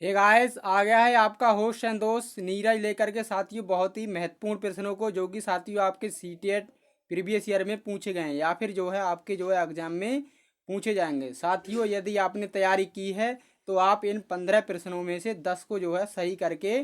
Hey guys, आ गया है आपका होस्ट एंड दोस्त नीरज लेकर के साथियों बहुत ही महत्वपूर्ण प्रश्नों को, जो कि साथियों आपके सीटेट प्रीवियस ईयर में पूछे गए हैं या फिर जो है आपके जो है एग्जाम में पूछे जाएंगे। साथियों यदि आपने तैयारी की है तो आप इन 15 प्रश्नों में से 10 को जो है सही करके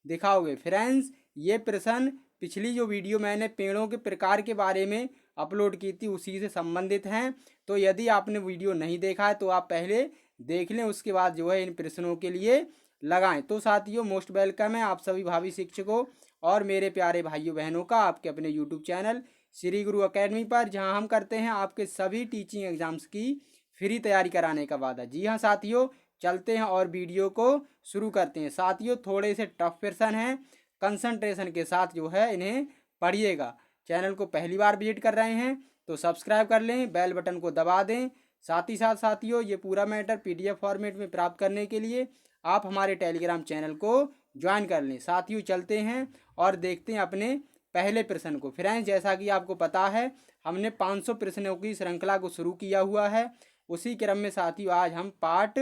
दिखाओगे। फ्रेंड्स, ये प्रश्न पिछली जो वीडियो मैंने पेड़ों के प्रकार के बारे में अपलोड की थी उसी से संबंधित हैं। तो यदि आपने वीडियो नहीं देखा है तो आप पहले देख लें, उसके बाद जो है इन प्रश्नों के लिए लगाएं। तो साथियों मोस्ट वेलकम है आप सभी भावी शिक्षकों और मेरे प्यारे भाइयों बहनों का आपके अपने यूट्यूब चैनल श्री गुरु एकेडमी पर, जहां हम करते हैं आपके सभी टीचिंग एग्जाम्स की फ्री तैयारी कराने का वादा। जी हाँ साथियों, चलते हैं और वीडियो को शुरू करते हैं। साथियों थोड़े से टफ प्रश्न हैं, कंसंट्रेशन के साथ जो है इन्हें पढ़िएगा। चैनल को पहली बार विजिट कर रहे हैं तो सब्सक्राइब कर लें, बेल बटन को दबा दें। साथ ही साथ साथियों ये पूरा मैटर पीडीएफ फॉर्मेट में प्राप्त करने के लिए आप हमारे टेलीग्राम चैनल को ज्वाइन कर लें। साथियों चलते हैं और देखते हैं अपने पहले प्रश्न को। फ्रेंड्स, जैसा कि आपको पता है हमने 500 प्रश्नों की श्रृंखला को शुरू किया हुआ है। उसी क्रम में साथियों आज हम पार्ट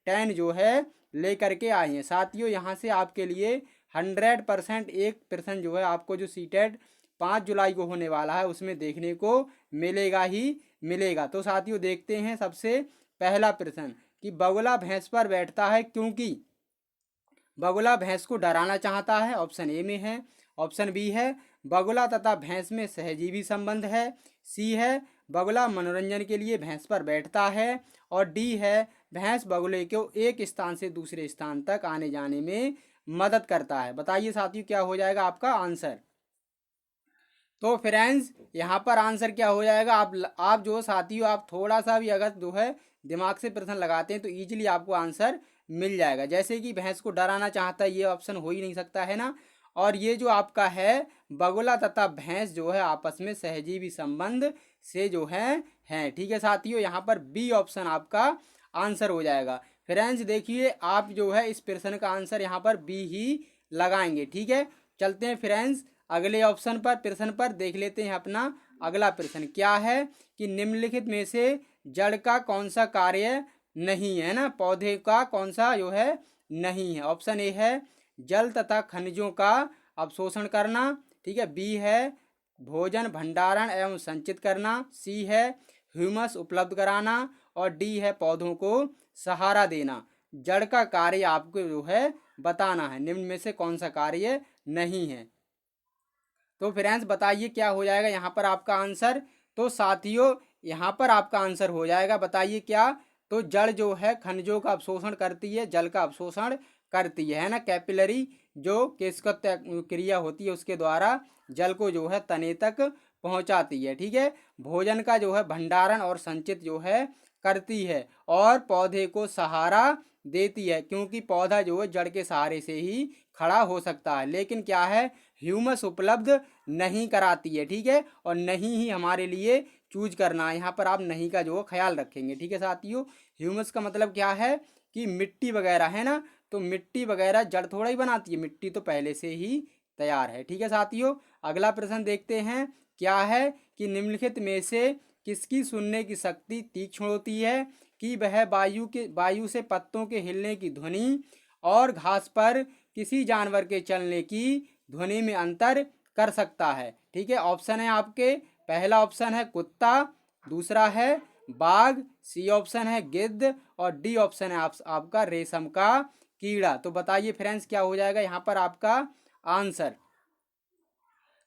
10 जो है लेकर के आए हैं। साथियों यहाँ से आपके लिए 100% एक प्रश्न जो है आपको जो सीटेट 5 जुलाई को होने वाला है उसमें देखने को मिलेगा ही मिलेगा। तो साथियों देखते हैं सबसे पहला प्रश्न कि बगुला भैंस पर बैठता है क्योंकि बगुला भैंस को डराना चाहता है, ऑप्शन ए में है। ऑप्शन बी है बगुला तथा भैंस में सहजीवी संबंध है। सी है बगुला मनोरंजन के लिए भैंस पर बैठता है। और डी है भैंस बगुले को एक स्थान से दूसरे स्थान तक आने जाने में मदद करता है। बताइए साथियों क्या हो जाएगा आपका आंसर। तो फ्रेंड्स यहाँ पर आंसर क्या हो जाएगा, आप जो साथियों आप थोड़ा सा भी अगर जो है दिमाग से प्रश्न लगाते हैं तो इजीली आपको आंसर मिल जाएगा। जैसे कि भैंस को डराना चाहता है, ये ऑप्शन हो ही नहीं सकता है ना। और ये जो आपका है बगुला तथा भैंस जो है आपस में सहजीवी संबंध से जो है ठीक है साथियों, यहाँ पर बी ऑप्शन आपका आंसर हो जाएगा। फ्रेंड्स देखिए आप जो है इस प्रश्न का आंसर यहाँ पर बी ही लगाएंगे। ठीक है, चलते हैं फ्रेंड्स अगले ऑप्शन पर, प्रश्न पर देख लेते हैं अपना अगला प्रश्न क्या है कि निम्नलिखित में से जड़ का कौन सा कार्य नहीं है ना, पौधे का कौन सा जो है नहीं है। ऑप्शन ए है जल तथा खनिजों का अवशोषण करना। ठीक है, बी है भोजन भंडारण एवं संचित करना। सी है ह्यूमस उपलब्ध कराना। और डी है पौधों को सहारा देना। जड़ का कार्य आपको जो है बताना है, निम्न में से कौन सा कार्य नहीं है। तो फ्रेंड्स बताइए क्या हो जाएगा यहाँ पर आपका आंसर। तो साथियों यहाँ पर आपका आंसर हो जाएगा, बताइए क्या। तो जड़ जो है खनिजों का अवशोषण करती है, जल का अवशोषण करती है ना। कैपिलरी जो केशकत क्रिया होती है उसके द्वारा जल को जो है तने तक पहुँचाती है। ठीक है, भोजन का जो है भंडारण और संचित जो है करती है और पौधे को सहारा देती है, क्योंकि पौधा जो है जड़ के सहारे से ही खड़ा हो सकता है। लेकिन क्या है ह्यूमस उपलब्ध नहीं कराती है। ठीक है, और नहीं ही हमारे लिए चूज करना है, यहाँ पर आप नहीं का जो ख्याल रखेंगे। ठीक है साथियों, ह्यूमस का मतलब क्या है कि मिट्टी वगैरह है ना, तो मिट्टी वगैरह जड़ थोड़ा ही बनाती है, मिट्टी तो पहले से ही तैयार है। ठीक है साथियों, अगला प्रश्न देखते हैं क्या है कि निम्नलिखित में से किसकी सुनने की शक्ति तीक्ष्ण होती है कि वह वायु से पत्तों के हिलने की ध्वनि और घास पर किसी जानवर के चलने की ध्वनि में अंतर कर सकता है। ठीक है, ऑप्शन है आपके, पहला ऑप्शन है कुत्ता, दूसरा है बाघ, सी ऑप्शन है गिद्ध और डी ऑप्शन है आपका रेशम का कीड़ा। तो बताइए फ्रेंड्स क्या हो जाएगा यहाँ पर आपका आंसर।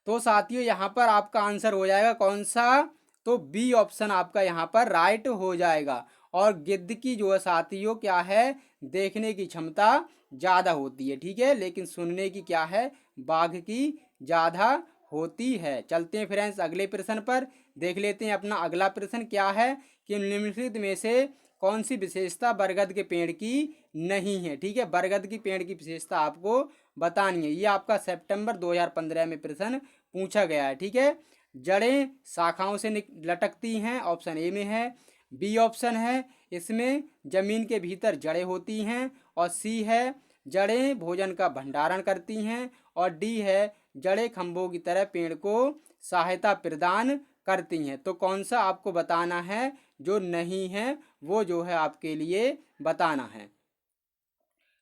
तो साथियों यहाँ पर आपका आंसर हो जाएगा कौन सा, तो बी ऑप्शन आपका यहाँ पर राइट हो जाएगा। और गिद्ध की जो है साथियों क्या है देखने की क्षमता ज़्यादा होती है। ठीक है, लेकिन सुनने की क्या है बाघ की ज़्यादा होती है। चलते हैं फ्रेंड्स अगले प्रश्न पर, देख लेते हैं अपना अगला प्रश्न क्या है कि निम्नलिखित में से कौन सी विशेषता बरगद के पेड़ की नहीं है। ठीक है, बरगद की पेड़ की विशेषता आपको बतानी है। ये आपका सितंबर 2015 में प्रश्न पूछा गया है। ठीक है, जड़ें शाखाओं से लटकती हैं, ऑप्शन ए में है। बी ऑप्शन है इसमें जमीन के भीतर जड़ें होती हैं। और सी है जड़ें भोजन का भंडारण करती हैं। और डी है जड़ें खंभों की तरह पेड़ को सहायता प्रदान करती हैं। तो कौन सा आपको बताना है जो नहीं है, वो जो है आपके लिए बताना है।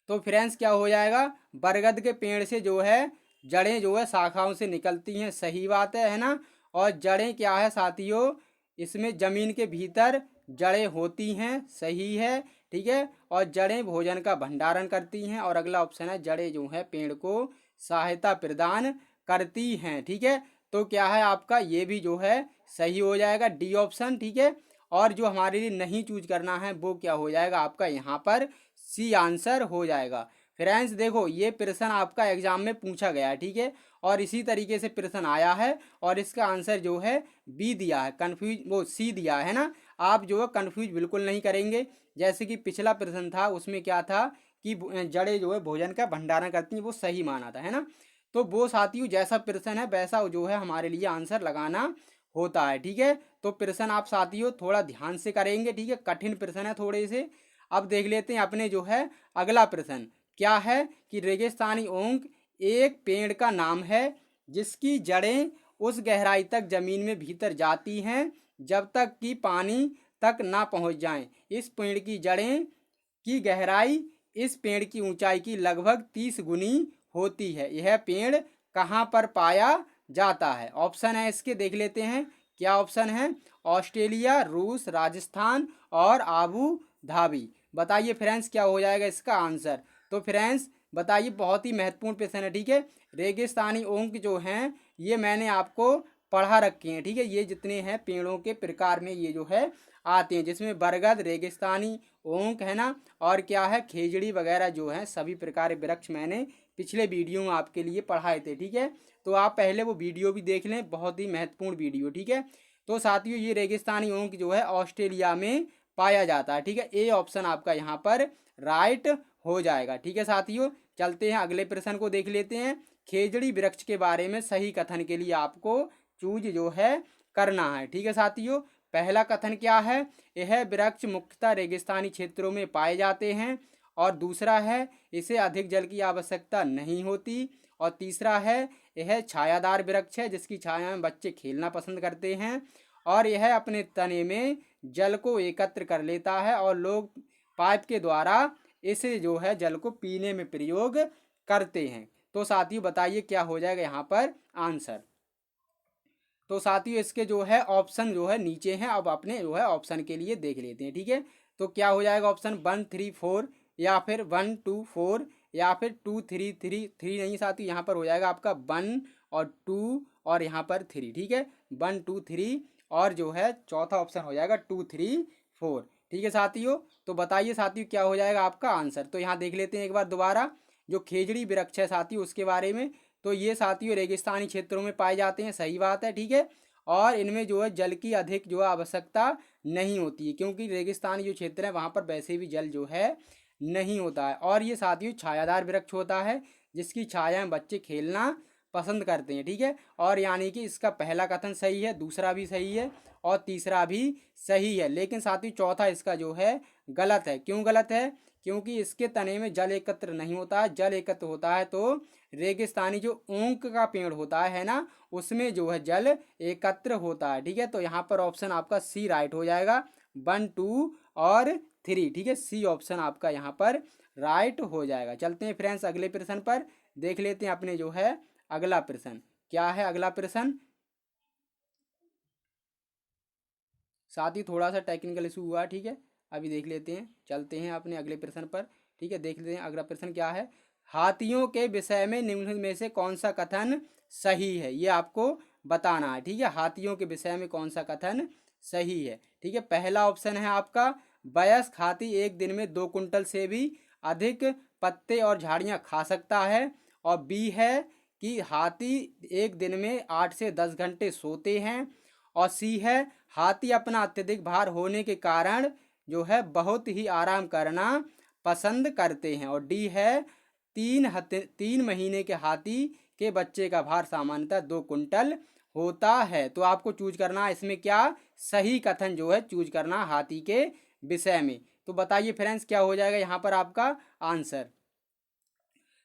तो फ्रेंड्स क्या हो जाएगा, बरगद के पेड़ से जो है जड़ें जो है शाखाओं से निकलती हैं, सही बात है ना। और जड़ें क्या है साथियों, इसमें जमीन के भीतर जड़ें होती हैं, सही है, ठीक है। और जड़ें भोजन का भंडारण करती हैं। और अगला ऑप्शन है जड़ें जो है पेड़ को सहायता प्रदान करती हैं, ठीक है। तो क्या है आपका ये भी जो है सही हो जाएगा, डी ऑप्शन, ठीक है। और जो हमारे लिए नहीं चूज करना है वो क्या हो जाएगा आपका यहाँ पर सी आंसर हो जाएगा। फ्रेंड्स देखो ये प्रश्न आपका एग्जाम में पूछा गया है, ठीक है। और इसी तरीके से प्रश्न आया है और इसका आंसर जो है बी दिया है, कन्फ्यूज वो सी दिया है ना। आप जो है कन्फ्यूज बिल्कुल नहीं करेंगे। जैसे कि पिछला प्रश्न था उसमें क्या था कि जड़ें जो है भोजन का भंडारण करती हैं, वो सही माना था, है ना। तो वो साथियों जैसा प्रश्न है वैसा जो है हमारे लिए आंसर लगाना होता है, ठीक है। तो प्रश्न आप साथियों थोड़ा ध्यान से करेंगे, ठीक है, कठिन प्रश्न है थोड़े से। अब देख लेते हैं अपने जो है अगला प्रश्न क्या है कि रेगिस्तानी ओंक एक पेड़ का नाम है जिसकी जड़ें उस गहराई तक जमीन में भीतर जाती हैं जब तक कि पानी तक ना पहुंच जाएं। इस पेड़ की जड़ें की गहराई इस पेड़ की ऊंचाई की लगभग 30 गुनी होती है। यह पेड़ कहाँ पर पाया जाता है? ऑप्शन है इसके, देख लेते हैं क्या ऑप्शन है। ऑस्ट्रेलिया, रूस, राजस्थान और आबू धाबी। बताइए फ्रेंड्स क्या हो जाएगा इसका आंसर। तो फ्रेंड्स बताइए, बहुत ही महत्वपूर्ण प्रश्न है, ठीक है। रेगिस्तानी ओंक जो हैं ये मैंने आपको पढ़ा रखे हैं, ठीक है। ये जितने हैं पेड़ों के प्रकार में ये जो है आते हैं, जिसमें बरगद, रेगिस्तानी ओंक है ना, और क्या है खेजड़ी वगैरह जो है सभी प्रकार के वृक्ष मैंने पिछले वीडियो में आपके लिए पढ़ाए थे, ठीक है। तो आप पहले वो वीडियो भी देख लें, बहुत ही महत्वपूर्ण वीडियो, ठीक है। तो साथियों ये रेगिस्तानी ओंक जो है ऑस्ट्रेलिया में पाया जाता है, ठीक है। ए ऑप्शन आपका यहाँ पर राइट हो जाएगा, ठीक है साथियों। चलते हैं अगले प्रश्न को देख लेते हैं। खेजड़ी वृक्ष के बारे में सही कथन के लिए आपको चूज जो है करना है, ठीक है साथियों। पहला कथन क्या है, यह वृक्ष मुख्यतः रेगिस्तानी क्षेत्रों में पाए जाते हैं। और दूसरा है इसे अधिक जल की आवश्यकता नहीं होती। और तीसरा है यह छायादार वृक्ष है जिसकी छाया में बच्चे खेलना पसंद करते हैं। और यह अपने तने में जल को एकत्र कर लेता है और लोग पाइप के द्वारा इसे जो है जल को पीने में प्रयोग करते हैं। तो साथियों बताइए क्या हो जाएगा यहाँ पर आंसर। तो साथियों इसके जो है ऑप्शन जो है नीचे हैं, अब अपने जो है ऑप्शन के लिए देख लेते हैं, ठीक है। तो क्या हो जाएगा ऑप्शन 1, 3, 4 या फिर 1, 2, 4 या फिर 2, 3, 3, 3 नहीं साथियों, यहाँ पर हो जाएगा आपका 1 और 2 और यहाँ पर 3, ठीक है। 1, 2, 3 और जो है चौथा ऑप्शन हो जाएगा 2, 3, 4, ठीक है साथियों। तो बताइए साथियों क्या हो जाएगा आपका आंसर। तो यहाँ देख लेते हैं एक बार दोबारा जो खेजड़ी वृक्ष है साथियों उसके बारे में। तो ये साथियों रेगिस्तानी क्षेत्रों में पाए जाते हैं, सही बात है, ठीक है। और इनमें जो है जल की अधिक जो है आवश्यकता नहीं होती है क्योंकि रेगिस्तानी जो क्षेत्र है वहाँ पर वैसे भी जल जो है नहीं होता है। और ये साथियों छायादार वृक्ष होता है जिसकी छाया में बच्चे खेलना पसंद करते हैं, ठीक है। और यानी कि इसका पहला कथन सही है, दूसरा भी सही है और तीसरा भी सही है। लेकिन साथियों चौथा इसका जो है गलत है। क्यों गलत है? क्योंकि इसके तने में जल एकत्र नहीं होता है। जल एकत्र होता है तो रेगिस्तानी जो ऊंक का पेड़ होता है ना उसमें जो है जल एकत्र होता है, ठीक है। तो यहाँ पर ऑप्शन आपका सी राइट हो जाएगा, 1, 2 और 3, ठीक है। सी ऑप्शन आपका यहाँ पर राइट हो जाएगा। चलते हैं फ्रेंड्स अगले प्रश्न पर, देख लेते हैं अपने जो है अगला प्रश्न क्या है। अगला प्रश्न साथ ही थोड़ा सा टेक्निकल इशू हुआ, ठीक है। अभी देख लेते हैं, चलते हैं अपने अगले प्रश्न पर, ठीक है। देख लेते हैं अगला प्रश्न क्या है। हाथियों के विषय में निम्न में से कौन सा कथन सही है, ये आपको बताना है, ठीक है। हाथियों के विषय में कौन सा कथन सही है, ठीक है। पहला ऑप्शन है आपका वयस्क हाथी एक दिन में 2 कुंटल से भी अधिक पत्ते और झाड़ियाँ खा सकता है। और बी है कि हाथी एक दिन में 8 से 10 घंटे सोते हैं। और सी है हाथी अपना अत्यधिक भार होने के कारण जो है बहुत ही आराम करना पसंद करते हैं। और डी है 3 महीने के हाथी के बच्चे का भार सामान्यतः 2 कुंटल होता है। तो आपको चूज करना है इसमें क्या सही कथन जो है चूज करना हाथी के विषय में। तो बताइए फ्रेंड्स क्या हो जाएगा यहाँ पर आपका आंसर।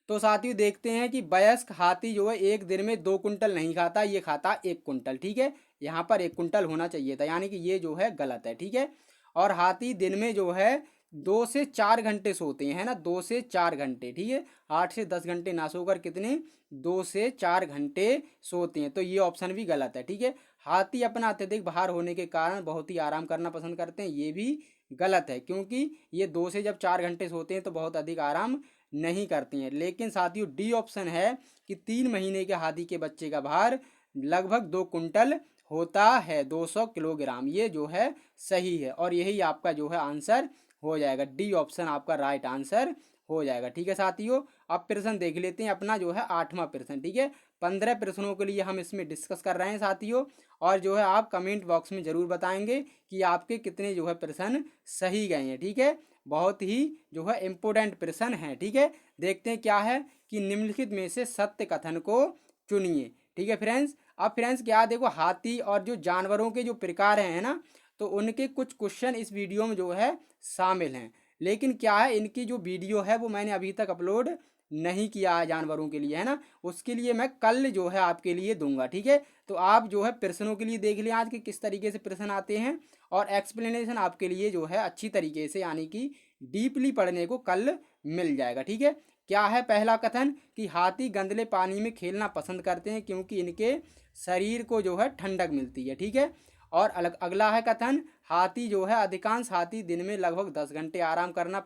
तो साथियों देखते हैं कि वयस्क हाथी जो है एक दिन में 2 कुंटल नहीं खाता, ये खाता 1 कुंटल, ठीक है। यहाँ पर 1 कुंटल होना चाहिए था, यानी कि ये जो है गलत है, ठीक है। और हाथी दिन में जो है 2 से 4 घंटे सोते हैं, है ना, 2 से 4 घंटे, ठीक है, 8 से 10 घंटे ना सोकर कितने 2 से 4 घंटे सोते हैं, तो ये ऑप्शन भी गलत है, ठीक है। हाथी अपना अत्यधिक भार होने के कारण बहुत ही आराम करना पसंद करते हैं, ये भी गलत है, क्योंकि ये 2 से जब 4 घंटे सोते हैं तो बहुत अधिक आराम नहीं करती हैं। लेकिन साथियों डी ऑप्शन है कि 3 महीने के हाथी के बच्चे का भार लगभग 2 कुंटल होता है, 200 किलोग्राम, ये जो है सही है, और यही आपका जो है आंसर हो जाएगा, डी ऑप्शन आपका राइट आंसर हो जाएगा, ठीक है साथियों। अब प्रश्न देख लेते हैं अपना जो है 8वां प्रश्न, ठीक है। 15 प्रश्नों के लिए हम इसमें डिस्कस कर रहे हैं साथियों, और जो है आप कमेंट बॉक्स में ज़रूर बताएंगे कि आपके कितने जो है प्रश्न सही गए हैं, ठीक है। बहुत ही जो है इम्पोर्टेंट प्रश्न है, ठीक है। देखते हैं क्या है कि निम्नलिखित में से सत्य कथन को चुनिए, ठीक है फ्रेंड्स। अब फ्रेंड्स क्या देखो, हाथी और जो जानवरों के जो प्रकार हैं ना, तो उनके कुछ क्वेश्चन इस वीडियो में जो है शामिल हैं, लेकिन क्या है इनकी जो वीडियो है वो मैंने अभी तक अपलोड नहीं किया है जानवरों के लिए, है ना, उसके लिए मैं कल जो है आपके लिए दूंगा, ठीक है। तो आप जो है प्रश्नों के लिए देख लें आज के किस तरीके से प्रश्न आते हैं, और एक्सप्लेनेशन आपके लिए जो है अच्छी तरीके से यानी कि डीपली पढ़ने को कल मिल जाएगा, ठीक है। क्या है पहला कथन कि हाथी गंदले पानी में खेलना पसंद करते हैं क्योंकि इनके शरीर को जो है ठंडक मिलती है, ठीक है। और अगला है कथन, हाथी जो है अधिकांश हाथी दिन में लगभग 10 घंटे आराम करना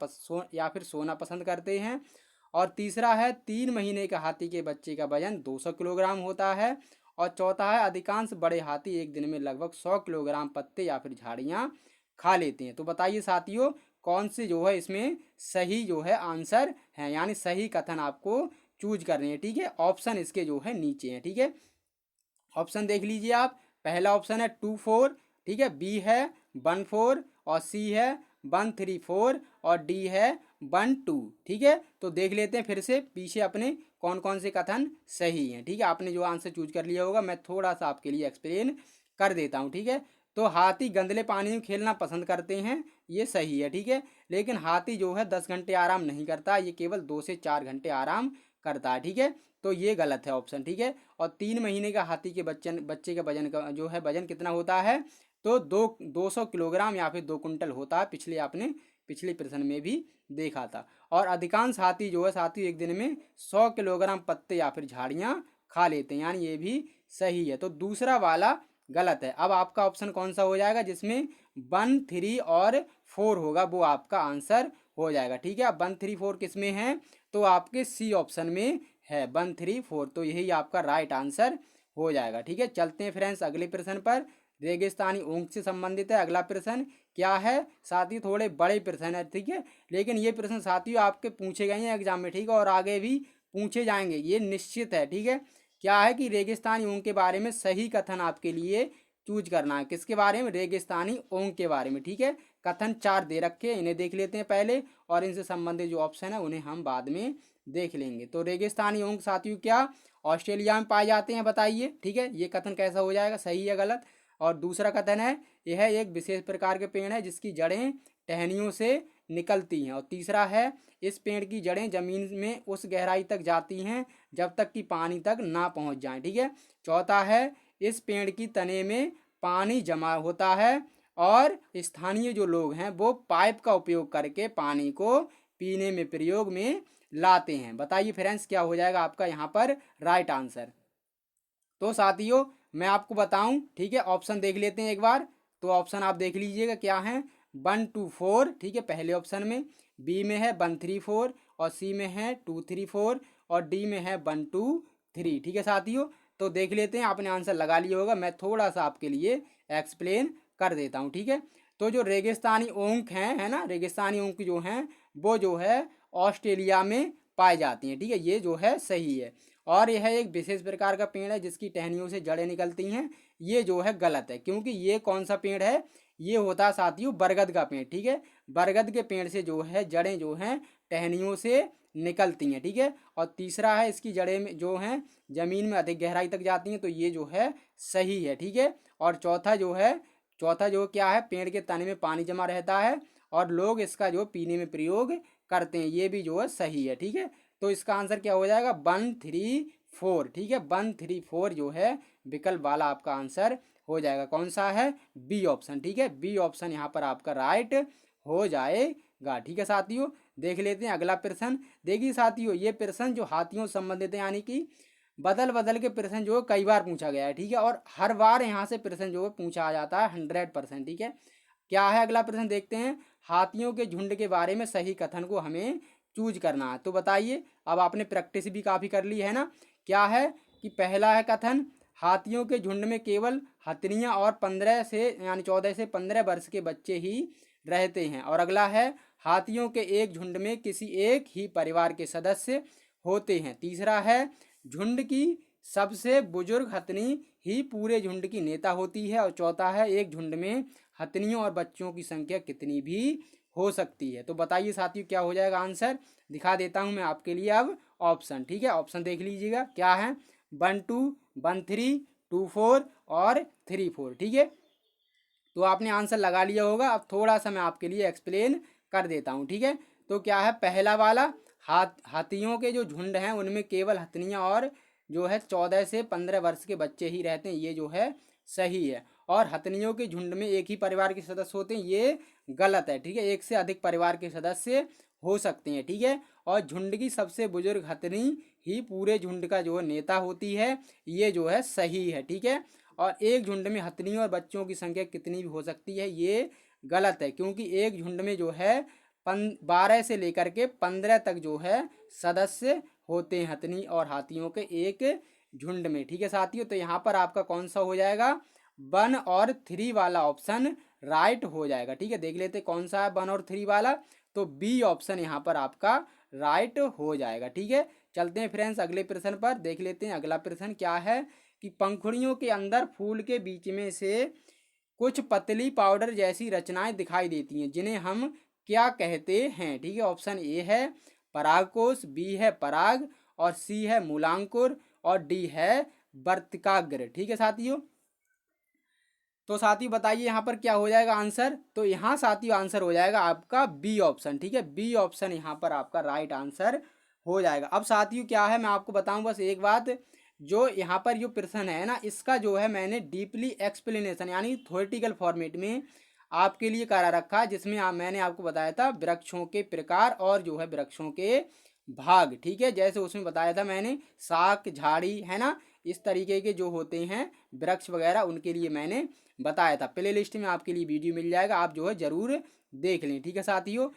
या फिर सोना पसंद करते हैं। और तीसरा है 3 महीने के हाथी के बच्चे का वजन 200 किलोग्राम होता है। और चौथा है अधिकांश बड़े हाथी एक दिन में लगभग 100 किलोग्राम पत्ते या फिर झाड़ियाँ खा लेते हैं। तो बताइए साथियों कौन से जो है इसमें सही जो है आंसर है, यानी सही कथन आपको चूज करने हैं, ठीक है। ऑप्शन इसके जो है नीचे हैं, ठीक है। ऑप्शन देख लीजिए आप, पहला ऑप्शन है 2 4, ठीक है, बी है 1 4, और सी है 1 3 4, और डी है 1 2, ठीक है। तो देख लेते हैं फिर से पीछे अपने कौन कौन से कथन सही हैं, ठीक है। आपने जो आंसर चूज कर लिया होगा मैं थोड़ा सा आपके लिए एक्सप्लेन कर देता हूँ, ठीक है। तो हाथी गंदले पानी में खेलना पसंद करते हैं, ये सही है, ठीक है। लेकिन हाथी जो है 10 घंटे आराम नहीं करता, ये केवल 2 से 4 घंटे आराम करता है, ठीक है। तो ये गलत है ऑप्शन, ठीक है। और 3 महीने का हाथी के बच्चे का वजन का जो है वजन कितना होता है, तो 200 किलोग्राम या फिर 2 कुंटल होता है, पिछले आपने पिछले प्रश्न में भी देखा था। और अधिकांश हाथी जो है साथियों एक दिन में 100 किलोग्राम पत्ते या फिर झाड़ियाँ खा लेते हैं, यानी ये भी सही है। तो दूसरा वाला गलत है। अब आपका ऑप्शन कौन सा हो जाएगा जिसमें 1 3 और 4 होगा, वो आपका आंसर हो जाएगा, ठीक है। अब 1 3 4 किस में है, तो आपके सी ऑप्शन में है 1 3 4, तो यही आपका राइट आंसर हो जाएगा, ठीक है। चलते हैं फ्रेंड्स अगले प्रश्न पर, रेगिस्तानी ऊंट से संबंधित है अगला प्रश्न। क्या है साथियों, थोड़े बड़े प्रश्न है, ठीक है, लेकिन ये प्रश्न साथियों आपके पूछे गए हैं एग्जाम में, ठीक है, और आगे भी पूछे जाएंगे, ये निश्चित है, ठीक है। क्या है कि रेगिस्तानी ऊंट के बारे में सही कथन आपके लिए चूज करना है, किसके बारे में, रेगिस्तानी ऊंट के बारे में, ठीक है। कथन 4 दे रखे हैं, इन्हें देख लेते हैं पहले, और इनसे संबंधित जो ऑप्शन है उन्हें हम बाद में देख लेंगे। तो रेगिस्तानी ऊंट साथियों क्या ऑस्ट्रेलिया में पाए जाते हैं, बताइए, ठीक है। ये कथन कैसा हो जाएगा, सही या गलत। और दूसरा कथन है यह एक विशेष प्रकार के पेड़ है जिसकी जड़ें टहनियों से निकलती हैं। और तीसरा है इस पेड़ की जड़ें जमीन में उस गहराई तक जाती हैं जब तक कि पानी तक ना पहुंच जाएं, ठीक है। चौथा है इस पेड़ की तने में पानी जमा होता है और स्थानीय जो लोग हैं वो पाइप का उपयोग करके पानी को पीने में प्रयोग में लाते हैं। बताइए फ्रेंड्स क्या हो जाएगा आपका यहाँ पर राइट आंसर। तो साथियों मैं आपको बताऊं, ठीक है, ऑप्शन देख लेते हैं एक बार। तो ऑप्शन आप देख लीजिएगा क्या है, 1 2 4, ठीक है, पहले ऑप्शन में, बी में है 1 3 4, और सी में है 2 3 4, और डी में है 1 2 3, ठीक है साथियों। तो देख लेते हैं, आपने आंसर लगा लिया होगा, मैं थोड़ा सा आपके लिए एक्सप्लेन कर देता हूँ, ठीक है। तो जो रेगिस्तानी ऊंट हैं, है ना, रेगिस्तानी ऊंट जो हैं वो जो है ऑस्ट्रेलिया में पाई जाती हैं, ठीक है, ये जो है सही है। और यह एक विशेष प्रकार का पेड़ है जिसकी टहनियों से जड़ें निकलती हैं, ये जो है गलत है, क्योंकि ये कौन सा पेड़ है, ये होता है साथियों बरगद का पेड़, ठीक है। बरगद के पेड़ से जो है जड़ें जो हैं टहनियों से निकलती हैं, ठीक है। और तीसरा है इसकी जड़ें में जो हैं जमीन में अधिक गहराई तक जाती हैं, तो ये जो है सही है, ठीक है। और चौथा जो क्या है, पेड़ के तने में पानी जमा रहता है और लोग इसका जो पीने में प्रयोग करते हैं, ये भी जो है सही है, ठीक है। तो इसका आंसर क्या हो जाएगा, 1 3 4, ठीक है, 1 3 4 जो है विकल्प वाला आपका आंसर हो जाएगा। कौन सा है, बी ऑप्शन, ठीक है, बी ऑप्शन यहाँ पर आपका राइट हो जाएगा। गा। ठीक है साथियों, देख लेते हैं अगला प्रश्न। देखिए साथियों, ये प्रश्न जो हाथियों से संबंधित है, यानी कि बदल बदल के प्रश्न जो है कई बार पूछा गया है। ठीक है, और हर बार यहाँ से प्रश्न जो है पूछा आ जाता है 100%। ठीक है, क्या है अगला प्रश्न देखते हैं। हाथियों के झुंड के बारे में सही कथन को हमें चूज करना है। तो बताइए, अब आपने प्रैक्टिस भी काफ़ी कर ली है ना। क्या है कि पहला है कथन, हाथियों के झुंड में केवल हथनियाँ और 15 से यानी 14 से 15 वर्ष के बच्चे ही रहते हैं। और अगला है, हाथियों के एक झुंड में किसी एक ही परिवार के सदस्य होते हैं। तीसरा है, झुंड की सबसे बुजुर्ग हथनी ही पूरे झुंड की नेता होती है। और चौथा है, एक झुंड में हथनियों और बच्चों की संख्या कितनी भी हो सकती है। तो बताइए साथियों, क्या हो जाएगा आंसर। दिखा देता हूं मैं आपके लिए अब ऑप्शन। ठीक है, ऑप्शन देख लीजिएगा क्या है, 1 2, 1 3, 2 4 और 3 4। ठीक है, तो आपने आंसर लगा लिया होगा। अब थोड़ा सा मैं आपके लिए एक्सप्लेन कर देता हूँ। ठीक है, तो क्या है पहला वाला, हाथियों के जो झुंड हैं उनमें केवल हथनियाँ और जो है 14 से 15 वर्ष के बच्चे ही रहते हैं, ये जो है सही है। और हथनियों के झुंड में एक ही परिवार के सदस्य होते हैं, ये गलत है। ठीक है, एक से अधिक परिवार के सदस्य हो सकते हैं। ठीक है, और झुंड की सबसे बुजुर्ग हथनी ही पूरे झुंड का जो है नेता होती है, ये जो है सही है। ठीक है, और एक झुंड में हथनियों और बच्चों की संख्या कितनी भी हो सकती है, ये गलत है। क्योंकि एक झुंड में जो है 12 से लेकर के 15 तक जो है सदस्य होते हैं हथनी और हाथियों के एक झुंड में। ठीक है साथियों, तो यहाँ पर आपका कौन सा हो जाएगा, 1 और 3 वाला ऑप्शन राइट हो जाएगा। ठीक है, देख लेते कौन सा है 1 और 3 वाला। तो बी ऑप्शन यहाँ पर आपका राइट हो जाएगा। ठीक है, चलते हैं फ्रेंड्स अगले प्रश्न पर। देख लेते हैं अगला प्रश्न क्या है कि पंखुड़ियों के अंदर फूल के बीच में से कुछ पतली पाउडर जैसी रचनाएं दिखाई देती हैं, जिन्हें हम क्या कहते हैं। ठीक है, ऑप्शन ए है परागकोश, बी है पराग, और सी है मूलांकुर, और डी है वर्तिकाग्र। ठीक है साथियों, तो साथियों बताइए यहाँ पर क्या हो जाएगा आंसर। तो यहाँ साथियों आंसर हो जाएगा आपका बी ऑप्शन। ठीक है, बी ऑप्शन यहाँ पर आपका राइट आंसर हो जाएगा। अब साथियों क्या है, मैं आपको बताऊं बस एक बात, जो यहाँ पर जो प्रश्न है ना, इसका जो है मैंने डीपली एक्सप्लेनेशन यानी थ्योरेटिकल फॉर्मेट में आपके लिए करा रखा है, जिसमें मैंने आपको बताया था वृक्षों के प्रकार और जो है वृक्षों के भाग। ठीक है, जैसे उसमें बताया था मैंने शाक झाड़ी है ना, इस तरीके के जो होते हैं वृक्ष वगैरह, उनके लिए मैंने बताया था। प्ले लिस्ट में आपके लिए वीडियो मिल जाएगा, आप जो है ज़रूर देख लें। ठीक है साथियों,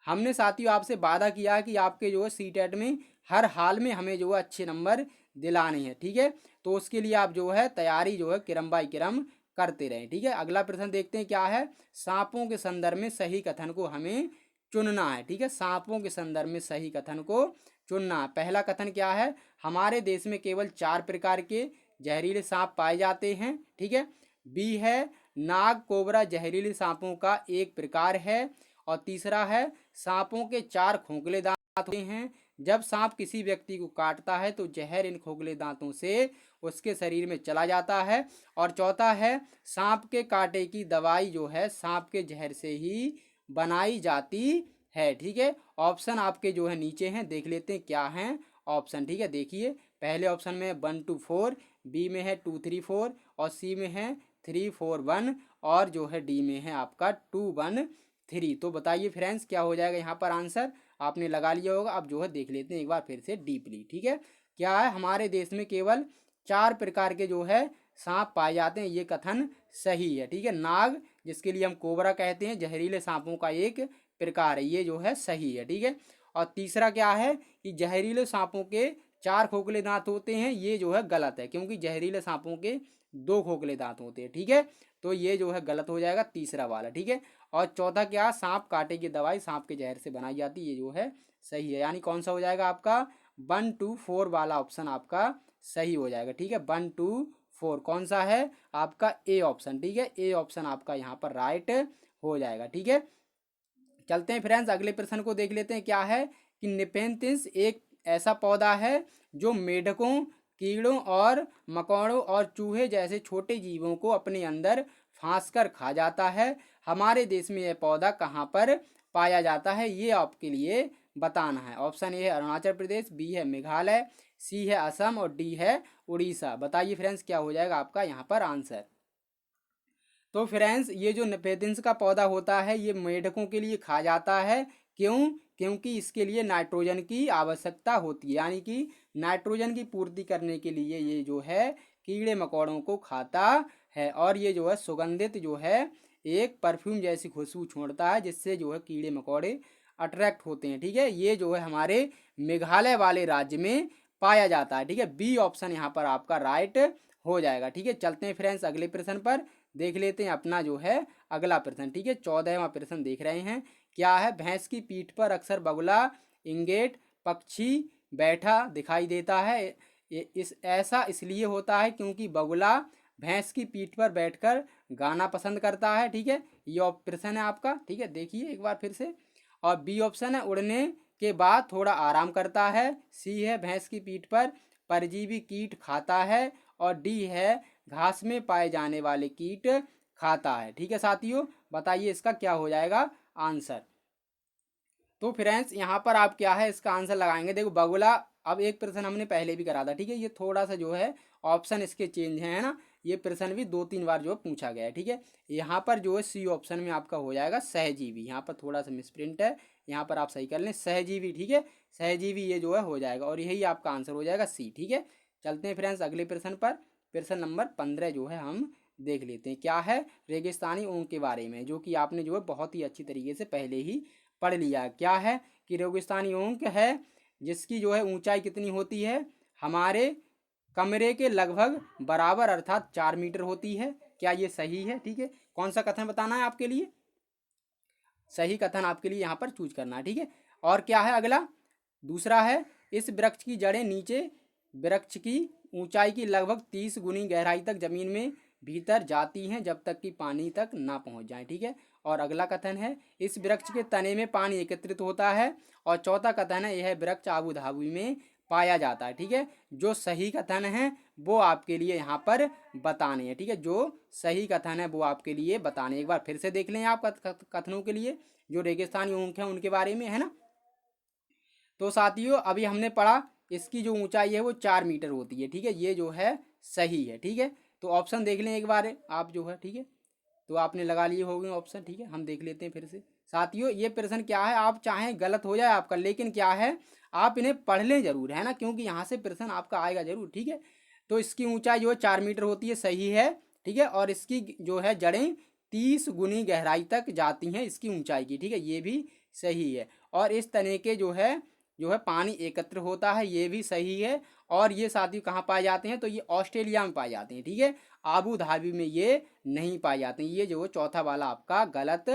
हमने साथियों आपसे वादा किया कि आपके जो है सीटेट में हर हाल में हमें जो है अच्छे नंबर दिलाने हैं। ठीक है, तो उसके लिए आप जो है तैयारी जो है क्रम बाय क्रम करते रहें। ठीक है, अगला प्रश्न देखते हैं क्या है, सांपों के संदर्भ में सही कथन को हमें चुनना है। ठीक है, सांपों के संदर्भ में सही कथन को चुनना है। पहला कथन क्या है, हमारे देश में केवल 4 प्रकार के जहरीले सांप पाए जाते हैं। ठीक है, बी है नाग कोबरा जहरीले सांपों का एक प्रकार है। और तीसरा है सांपों के 4 खोखले दांत होते हैं, जब सांप किसी व्यक्ति को काटता है तो जहर इन खोखले दांतों से उसके शरीर में चला जाता है। और चौथा है सांप के कांटे की दवाई जो है सांप के जहर से ही बनाई जाती है। ठीक है, ऑप्शन आपके जो है नीचे हैं, देख लेते हैं क्या हैं ऑप्शन। ठीक है, देखिए पहले ऑप्शन में 1 2 4, बी में है 2 3 4, और सी में है 3 4 1, और जो है डी में है आपका 2 1 3। तो बताइए फ्रेंड्स क्या हो जाएगा यहाँ पर आंसर, आपने लगा लिया होगा। अब जो है देख लेते हैं एक बार फिर से डीपली। ठीक है, क्या है, हमारे देश में केवल 4 प्रकार के जो है सांप पाए जाते हैं, ये कथन सही है। ठीक है, नाग जिसके लिए हम कोबरा कहते हैं, जहरीले सांपों का एक प्रकार है, ये जो है सही है। ठीक है, और तीसरा क्या है कि जहरीले सांपों के 4 खोखले दांत होते हैं, ये जो है गलत है, क्योंकि जहरीले सांपों के 2 खोखले दांत होते हैं। ठीक है, तो ये जो है गलत हो जाएगा तीसरा वाला। ठीक है, और चौथा क्या, सांप कांटे की दवाई सांप के जहर से बनाई जाती है, ये जो है सही है। यानी कौन सा हो जाएगा आपका 1 2 4 वाला ऑप्शन आपका सही हो जाएगा। ठीक है, 1 2 4 कौन सा है आपका ए ऑप्शन। ठीक है, ए ऑप्शन आपका यहाँ पर राइट हो जाएगा। ठीक है, चलते हैं फ्रेंड्स अगले प्रश्न को देख लेते हैं क्या है कि निपेंथिस एक ऐसा पौधा है जो मेढकों, कीड़ों और मकोड़ों और चूहे जैसे छोटे जीवों को अपने अंदर फांस कर खा जाता है। हमारे देश में यह पौधा कहाँ पर पाया जाता है, ये आपके लिए बताना है। ऑप्शन ए है अरुणाचल प्रदेश, बी है मेघालय, सी है असम, और डी है उड़ीसा। बताइए फ्रेंड्स क्या हो जाएगा आपका यहाँ पर आंसर। तो फ्रेंड्स ये जो नपेदिंस का पौधा होता है ये मेढकों के लिए खा जाता है। क्यों? क्योंकि इसके लिए नाइट्रोजन की आवश्यकता होती है, यानी कि नाइट्रोजन की पूर्ति करने के लिए ये जो है कीड़े मकोड़ों को खाता है। और ये जो है सुगंधित जो है एक परफ्यूम जैसी खुशबू छोड़ता है, जिससे जो है कीड़े मकोड़े अट्रैक्ट होते हैं। ठीक है, ये जो है हमारे मेघालय वाले राज्य में पाया जाता है। ठीक है, बी ऑप्शन यहाँ पर आपका राइट हो जाएगा। ठीक है, चलते हैं फ्रेंड्स अगले प्रश्न पर। देख लेते हैं अपना जो है अगला प्रश्न। ठीक है, 14वां प्रश्न देख रहे हैं। क्या है? भैंस की पीठ पर अक्सर बगुला, इंगेट पक्षी बैठा दिखाई देता है। ये इस ऐसा इसलिए होता है क्योंकि बगुला भैंस की पीठ पर बैठकर गाना पसंद करता है। ठीक है, ये प्रश्न है आपका। ठीक है, देखिए एक बार फिर से। और बी ऑप्शन है उड़ने के बाद थोड़ा आराम करता है। सी है भैंस की पीठ पर परजीवी कीट खाता है। और डी है घास में पाए जाने वाले कीट खाता है। ठीक है साथियों, बताइए इसका क्या हो जाएगा आंसर। तो फ्रेंड्स यहाँ पर आप क्या है इसका आंसर लगाएंगे। देखो बगुला, अब एक प्रश्न हमने पहले भी करा था। ठीक है, ये थोड़ा सा जो है ऑप्शन इसके चेंज है ना। ये प्रश्न भी 2-3 बार जो है पूछा गया है। ठीक है, यहाँ पर जो है सी ऑप्शन में आपका हो जाएगा सहजीवी। यहाँ पर थोड़ा सा मिसप्रिंट है, यहाँ पर आप सही कर लें सहजीवी। ठीक है, सहजीवी ये जो है हो जाएगा और यही आपका आंसर हो जाएगा सी। ठीक है, चलते हैं फ्रेंड्स अगले प्रश्न पर। प्रश्न नंबर 15 जो है हम देख लेते हैं। क्या है? रेगिस्तानी ऊँट के बारे में, जो कि आपने जो है बहुत ही अच्छी तरीके से पहले ही पढ़ लिया। क्या है कि रेगिस्तानी ऊँट है जिसकी जो है ऊंचाई कितनी होती है? हमारे कमरे के लगभग बराबर अर्थात 4 मीटर होती है। क्या ये सही है? ठीक है, कौन सा कथन बताना है आपके लिए? सही कथन आपके लिए यहाँ पर चूज करना है। ठीक है, और क्या है अगला? दूसरा है इस वृक्ष की जड़ें नीचे वृक्ष की ऊंचाई की लगभग 30 गुनी गहराई तक जमीन में भीतर जाती हैं जब तक कि पानी तक ना पहुंच जाए। ठीक है, और अगला कथन है इस वृक्ष के तने में पानी एकत्रित होता है। और चौथा कथन है यह वृक्ष आबू धाबी में पाया जाता है। ठीक है, जो सही कथन है वो आपके लिए यहाँ पर बताने हैं। ठीक है, जो सही कथन है वो आपके लिए बताने। एक बार फिर से देख लें आप कथनों के लिए, जो रेगिस्तानी ऊँट हैं उनके बारे में, है ना। तो साथियों अभी हमने पढ़ा इसकी जो ऊंचाई है वो 4 मीटर होती है। ठीक है, ये जो है सही है। ठीक है, तो ऑप्शन देख लें एक बार आप जो है। ठीक है, तो आपने लगा लिए होंगे ऑप्शन। ठीक है, हम देख लेते हैं फिर से। साथियों ये प्रश्न क्या है, आप चाहें गलत हो जाए आपका, लेकिन क्या है आप इन्हें पढ़ लें जरूर, है ना, क्योंकि यहाँ से प्रश्न आपका आएगा जरूर। ठीक है, तो इसकी ऊंचाई जो है 4 मीटर होती है, सही है। ठीक है, और इसकी जो है जड़ें 30 गुनी गहराई तक जाती हैं इसकी ऊंचाई की। ठीक है, ये भी सही है। और इस तने के जो है पानी एकत्र होता है, ये भी सही है। और ये साथियों कहाँ पाए जाते हैं? तो ये ऑस्ट्रेलिया में पाए जाते हैं। ठीक है, आबू धाबी में ये नहीं पाए जाते हैं। ये जो चौथा वाला आपका गलत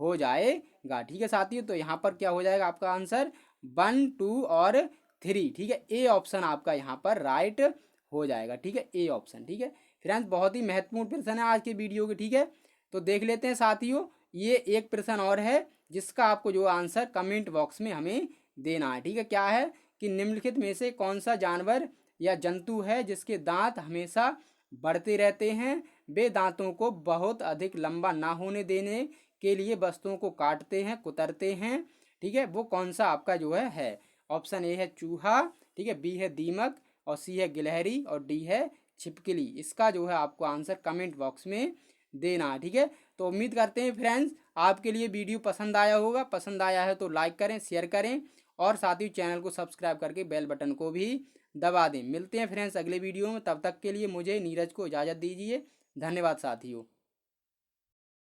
हो जाएगा। ठीक है साथियों, तो यहाँ पर क्या हो जाएगा आपका आंसर 1, 2 और 3। ठीक है, ए ऑप्शन आपका यहाँ पर राइट हो जाएगा। ठीक है, ए ऑप्शन। ठीक है फ्रेंड्स, बहुत ही महत्वपूर्ण प्रश्न है आज के वीडियो के। ठीक है, तो देख लेते हैं साथियों, ये एक प्रश्न और है जिसका आपको जो आंसर कमेंट बॉक्स में हमें देना है। ठीक है, क्या है कि निम्नलिखित में से कौन सा जानवर या जंतु है जिसके दांत हमेशा बढ़ते रहते हैं? वे दांतों को बहुत अधिक लंबा ना होने देने के लिए वस्तुओं को काटते हैं, कुतरते हैं। ठीक है, वो कौन सा आपका जो है? ऑप्शन ए है चूहा, ठीक है, बी है दीमक, और सी है गिलहरी, और डी है छिपकली। इसका जो है आपको आंसर कमेंट बॉक्स में देना है। ठीक है, तो उम्मीद करते हैं फ्रेंड्स आपके लिए वीडियो पसंद आया होगा। पसंद आया है तो लाइक करें, शेयर करें, और साथ ही चैनल को सब्सक्राइब करके बेल बटन को भी दबा दें। मिलते हैं फ्रेंड्स अगले वीडियो में, तब तक के लिए मुझे नीरज को इजाज़त दीजिए। धन्यवाद साथियों।